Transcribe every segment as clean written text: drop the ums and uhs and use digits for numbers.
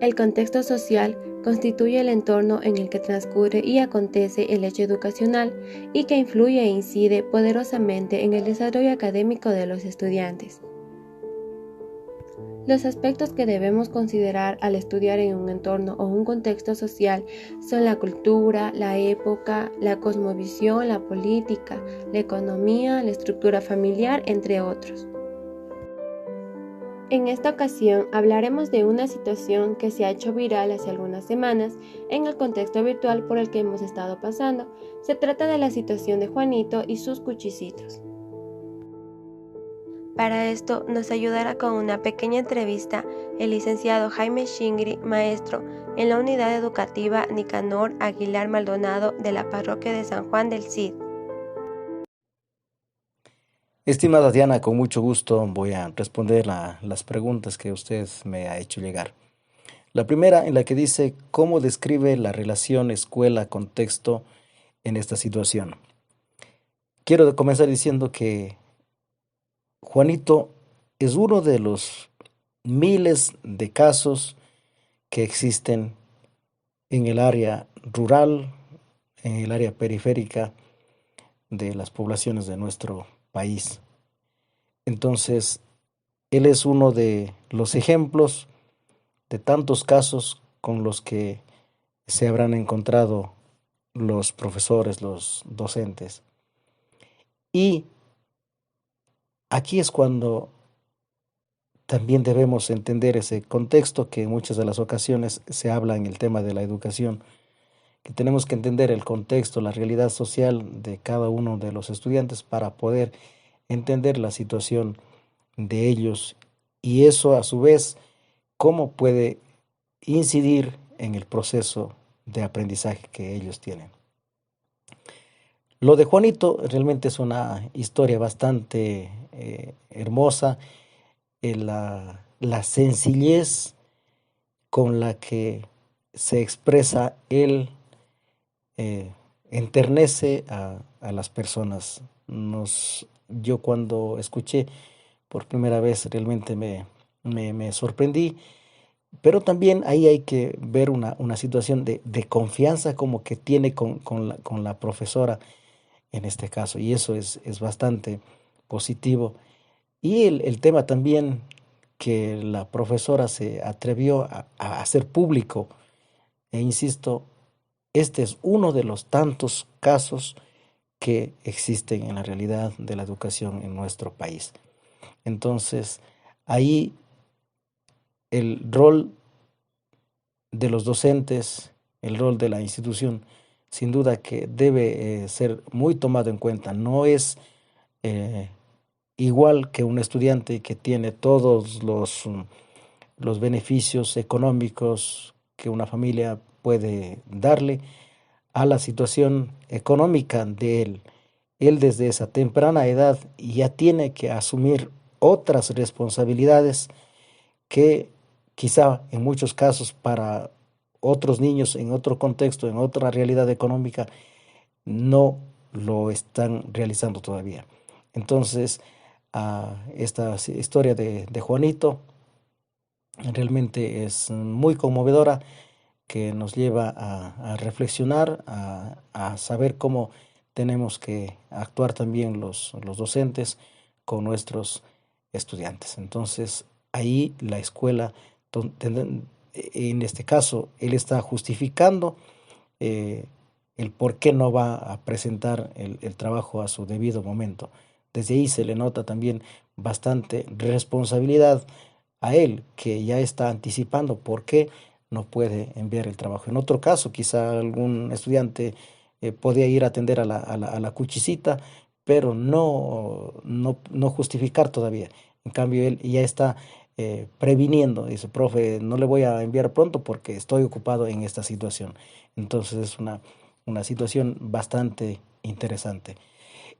El contexto social constituye el entorno en el que transcurre y acontece el hecho educacional y que influye e incide poderosamente en el desarrollo académico de los estudiantes. Los aspectos que debemos considerar al estudiar en un entorno o un contexto social son la cultura, la época, la cosmovisión, la política, la economía, la estructura familiar, entre otros. En esta ocasión hablaremos de una situación que se ha hecho viral hace algunas semanas en el contexto virtual por el que hemos estado pasando. Se trata de la situación de Juanito y sus cuchicitos. Para esto nos ayudará con una pequeña entrevista el licenciado Jaime Shingri, maestro en la unidad educativa Nicanor Aguilar Maldonado de la parroquia de San Juan del Cid. Estimada Diana, con mucho gusto voy a responder las preguntas que usted me ha hecho llegar. La primera en la que dice, ¿cómo describe la relación escuela-contexto en esta situación? Quiero comenzar diciendo que Juanito es uno de los miles de casos que existen en el área rural, en el área periférica de las poblaciones de nuestro país. Entonces, él es uno de los ejemplos de tantos casos con los que se habrán encontrado los profesores, los docentes. Y aquí es cuando también debemos entender ese contexto que en muchas de las ocasiones se habla en el tema de la educación, que tenemos que entender el contexto, la realidad social de cada uno de los estudiantes para poder entender la situación de ellos y eso a su vez cómo puede incidir en el proceso de aprendizaje que ellos tienen. Lo de Juanito realmente es una historia bastante hermosa, la sencillez con la que se expresa él enternece a las personas. Yo cuando escuché por primera vez realmente me sorprendí, pero también ahí hay que ver una situación de confianza como que tiene con la profesora en este caso, y eso es bastante positivo. Y el tema también que la profesora se atrevió a hacer público, e insisto, este es uno de los tantos casos que existen en la realidad de la educación en nuestro país. Entonces, ahí el rol de los docentes, el rol de la institución, sin duda que debe ser muy tomado en cuenta. No es eh, igual que un estudiante que tiene todos los beneficios económicos que una familia puede darle a la situación económica de él. Él desde esa temprana edad ya tiene que asumir otras responsabilidades que quizá en muchos casos para otros niños en otro contexto, en otra realidad económica, no lo están realizando todavía. Entonces, esta historia de Juanito realmente es muy conmovedora que nos lleva a reflexionar, a saber cómo tenemos que actuar también los docentes con nuestros estudiantes. Entonces, ahí la escuela, en este caso, él está justificando eh, el por qué no va a presentar el trabajo a su debido momento. Desde ahí se le nota también bastante responsabilidad a él, que ya está anticipando por qué no puede enviar el trabajo. En otro caso, quizá algún estudiante podía ir a atender a la cuchicita, pero no justificar todavía. En cambio, él ya está previniendo, dice, profe, no le voy a enviar pronto porque estoy ocupado en esta situación. Entonces es una situación bastante interesante.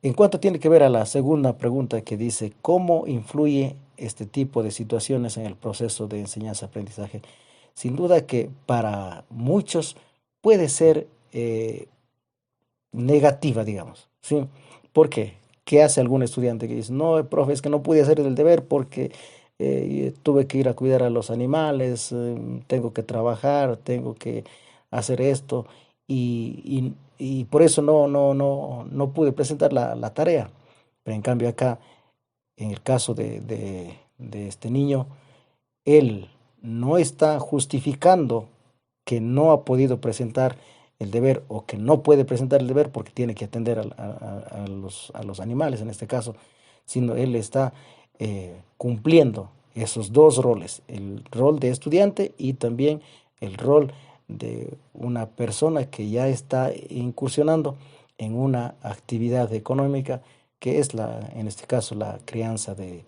En cuanto tiene que ver a la segunda pregunta que dice, ¿cómo influye este tipo de situaciones en el proceso de enseñanza-aprendizaje? Sin duda que para muchos puede ser negativa, digamos, ¿sí? ¿Por qué? ¿Qué hace algún estudiante que dice, no, profe, es que no pude hacer el deber porque tuve que ir a cuidar a los animales, tengo que trabajar, tengo que hacer esto y por eso no pude presentar la tarea. Pero en cambio acá, en el caso de este niño, él no está justificando que no ha podido presentar el deber o que no puede presentar el deber porque tiene que atender a los animales en este caso, sino él está cumpliendo esos dos roles, el rol de estudiante y también el rol de una persona que ya está incursionando en una actividad económica que es en este caso, la crianza de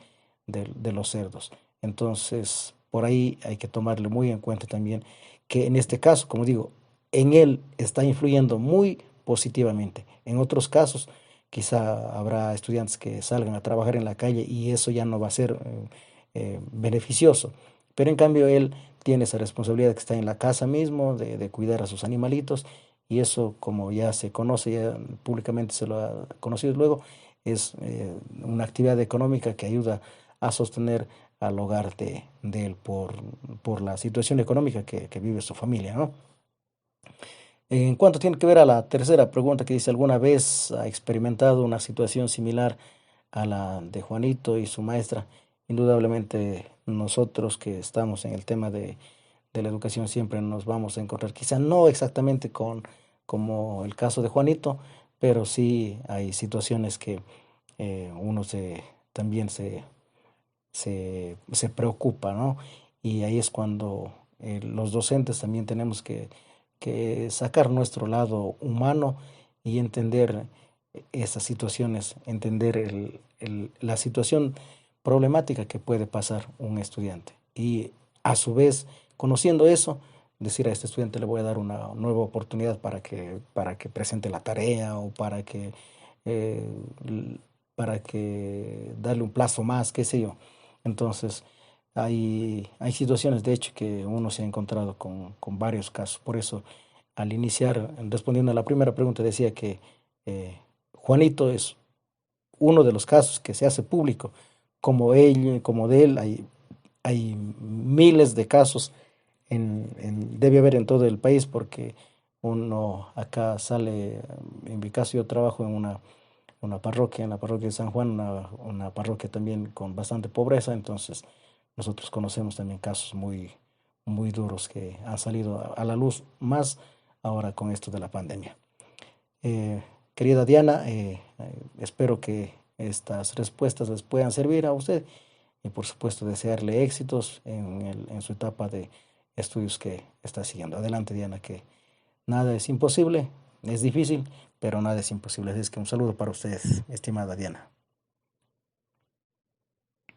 los cerdos. Entonces, por ahí hay que tomarle muy en cuenta también que en este caso, como digo, en él está influyendo muy positivamente. En otros casos, quizá habrá estudiantes que salgan a trabajar en la calle y eso ya no va a ser beneficioso. Pero en cambio, él tiene esa responsabilidad que está en la casa mismo, de cuidar a sus animalitos, y eso, como ya se conoce, ya públicamente se lo ha conocido luego, es una actividad económica que ayuda a sostener al hogar de él por la situación económica que vive su familia, ¿no? En cuanto tiene que ver a la tercera pregunta que dice, ¿alguna vez ha experimentado una situación similar a la de Juanito y su maestra? Indudablemente nosotros que estamos en el tema de la educación siempre nos vamos a encontrar, quizá no exactamente como el caso de Juanito, pero sí hay situaciones que uno también se preocupa, ¿no? Y ahí es cuando los docentes también tenemos que sacar nuestro lado humano y entender esas situaciones, entender la situación problemática que puede pasar un estudiante. Y a su vez, conociendo eso, decir a este estudiante le voy a dar una nueva oportunidad para que presente la tarea o eh, para que darle un plazo más, qué sé yo. Entonces, hay situaciones, de hecho, que uno se ha encontrado con varios casos. Por eso, al iniciar, respondiendo a la primera pregunta, decía que Juanito es uno de los casos que se hace público. Como él, como de él, hay miles de casos, debe haber en todo el país, porque uno acá sale, en mi caso yo trabajo en una parroquia, en la parroquia de San Juan, una parroquia también con bastante pobreza, entonces nosotros conocemos también casos muy duros que han salido a la luz, más ahora con esto de la pandemia. Querida Diana, espero que estas respuestas les puedan servir a usted y por supuesto desearle éxitos en su etapa de estudios que está siguiendo. Adelante, Diana, que nada es imposible, es difícil, pero nada es imposible. Así es que un saludo para ustedes, estimada Diana.